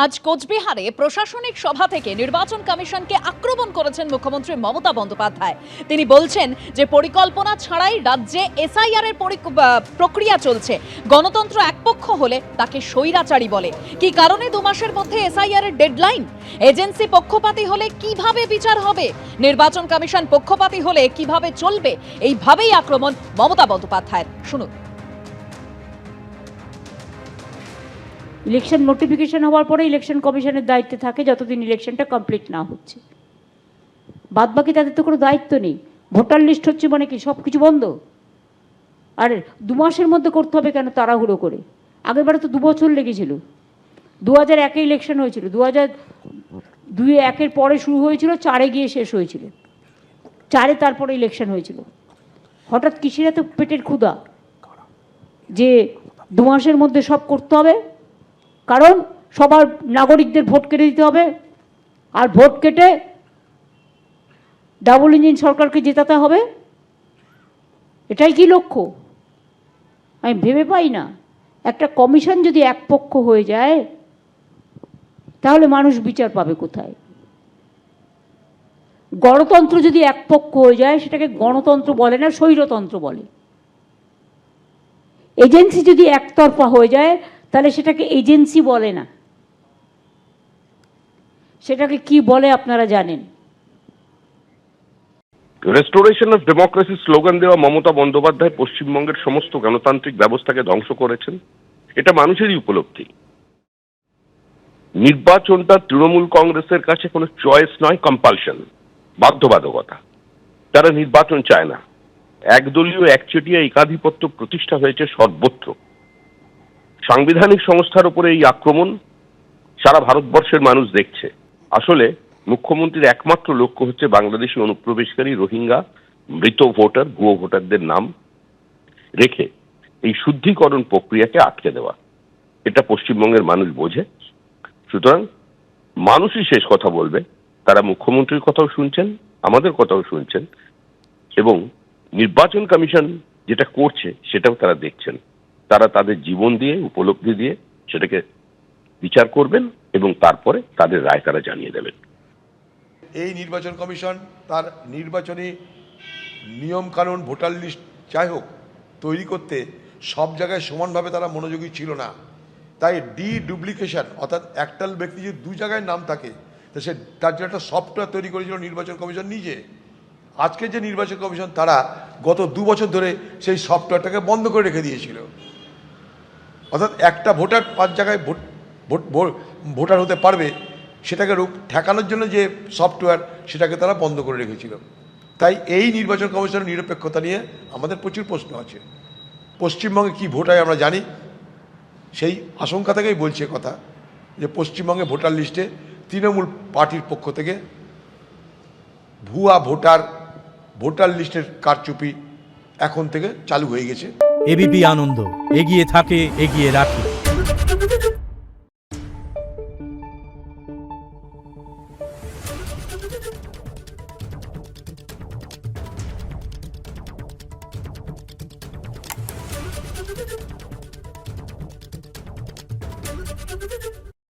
আজ কোচবিহারে প্রশাসনিক সভা থেকে নির্বাচন কমিশনকে আক্রমণ করেছেন মুখ্যমন্ত্রী মমতা বন্দ্যোপাধ্যায়। তিনি বলছেন যে পরিকল্পনা ছাড়াই রাজ্যে এসআইআর এর প্রক্রিয়া চলছে। গণতন্ত্র একপক্ষ হলে তাকে স্বৈরাচারী বলে। কি কারণে 2 মাসের মধ্যে এসআইআর এর ডেডলাইন? এজেন্সি পক্ষপাতী হলে কিভাবে বিচার হবে? নির্বাচন কমিশন পক্ষপাতী হলে কিভাবে চলবে? এইভাবেই আক্রমণ মমতা বন্দ্যোপাধ্যায়ের। শুনুন। ইলেকশন নোটিফিকেশন হওয়ার পরে ইলেকশন কমিশনের দায়িত্বে থাকে যতদিন ইলেকশনটা কমপ্লিট না হচ্ছে। বাদবাকি তাদের তো কোনো দায়িত্ব নেই। ভোটার লিস্ট হচ্ছে মানে কি সব কিছু বন্ধ? আর 2 মাসের মধ্যে করতে হবে কেন তাড়াহুড়ো করে? আগেরবারে তো 2 বছর লেগেছিল। 2001-এ ইলেকশন হয়েছিল, 2002-এর পরে শুরু হয়েছিল, 4-এ গিয়ে শেষ হয়েছিল, 4-এ তারপরে ইলেকশন হয়েছিল। হঠাৎ কিসের এত পেটের ক্ষুধা যে 2 মাসের মধ্যে সব করতে হবে? কারণ সবার নাগরিকদের ভোট কেটে দিতে হবে, আর ভোট কেটে ডাবল ইঞ্জিন সরকারকে জেতাতে হবে। এটাই কি লক্ষ্য? আমি ভেবে পাই না। একটা কমিশন যদি একপক্ষ হয়ে যায় তাহলে মানুষ বিচার পাবে কোথায়? গণতন্ত্র যদি একপক্ষ হয়ে যায় সেটাকে গণতন্ত্র বলে না, স্বৈরতন্ত্র বলে। এজেন্সি যদি একতরফা হয়ে যায় তাহলে সেটাকে এজেন্সি বলে না, সেটাকে কি বলে আপনারা জানেন? রেস্টোরেশন অফ ডেমোক্রেসি স্লোগান দেওয়া মমতা বন্দ্যোপাধ্যায় পশ্চিমবঙ্গের সমস্ত গণতান্ত্রিক ব্যবস্থাকে ধ্বংস করেছেন। এটা মানুষেরই উপলব্ধি। নির্বাচনটা তৃণমূল কংগ্রেসের কাছে কোনো চয়েস নয়, কম্পালশন, বাধ্যবাধকতা। তারা নির্বাচন চায় না। একদলীয় একচেটিয়া একাধিপত্য প্রতিষ্ঠা হয়েছে সর্বত্র। সাংবিধানিক সংস্থার উপরে এই আক্রমণ সারা ভারতবর্ষের মানুষ দেখছে। আসলে মুখ্যমন্ত্রীর একমাত্র লক্ষ্য হচ্ছে বাংলাদেশি অনুপ্রবেশকারী রোহিঙ্গা মৃত ভোটার, ভুয়ো ভোটারদের নাম রেখে এই শুদ্ধিকরণ প্রক্রিয়াকে আটকে দেওয়া। এটা পশ্চিমবঙ্গের মানুষ বোঝে। সুতরাং মানুষই শেষ কথা বলবে। তারা মুখ্যমন্ত্রীর কথাও শুনছেন, আমাদের কথাও শুনছেন, এবং নির্বাচন কমিশন যেটা করছে সেটাও তারা দেখছেন। তারা তাদের জীবন দিয়ে, উপলব্ধি দিয়ে সেটাকে বিচার করবেন এবং তারপরে তাদের রায় তারা জানিয়ে দেবেন। এই নির্বাচন কমিশন তার নির্বাচনী নিয়মকানুন, ভোটার লিস্ট যাই হোক তৈরি করতে সব জায়গায় সমানভাবে তারা মনোযোগী ছিল না। তাই ডুপ্লিকেশন, অর্থাৎ একটা ব্যক্তি যদি 2 জায়গায় নাম থাকে তো সে তার জন্য একটা সফটওয়্যার তৈরি করেছিল নির্বাচন কমিশন নিজে। আজকে যে নির্বাচন কমিশন তারা গত 2 বছর ধরে সেই সফটওয়্যারটাকে বন্ধ করে রেখে দিয়েছিল। অর্থাৎ একটা ভোটার 5 জায়গায় ভোটার হতে পারবে সেটাকে ঠেকানোর জন্য যে সফটওয়্যার সেটাকে তারা বন্ধ করে রেখেছিল। তাই এই নির্বাচন কমিশনের নিরপেক্ষতা নিয়ে আমাদের প্রচুর প্রশ্ন আছে। পশ্চিমবঙ্গে কি ভোট হয় আমরা জানি, সেই আশঙ্কা থেকেই বলছে কথা যে পশ্চিমবঙ্গে ভোটার লিস্টে তৃণমূল পার্টির পক্ষ থেকে ভুয়া ভোটার লিস্টের কারচুপি এখন থেকে চালু হয়ে গেছে। এবিপি আনন্দ, এগিয়ে থাকে, এগিয়ে রাখে।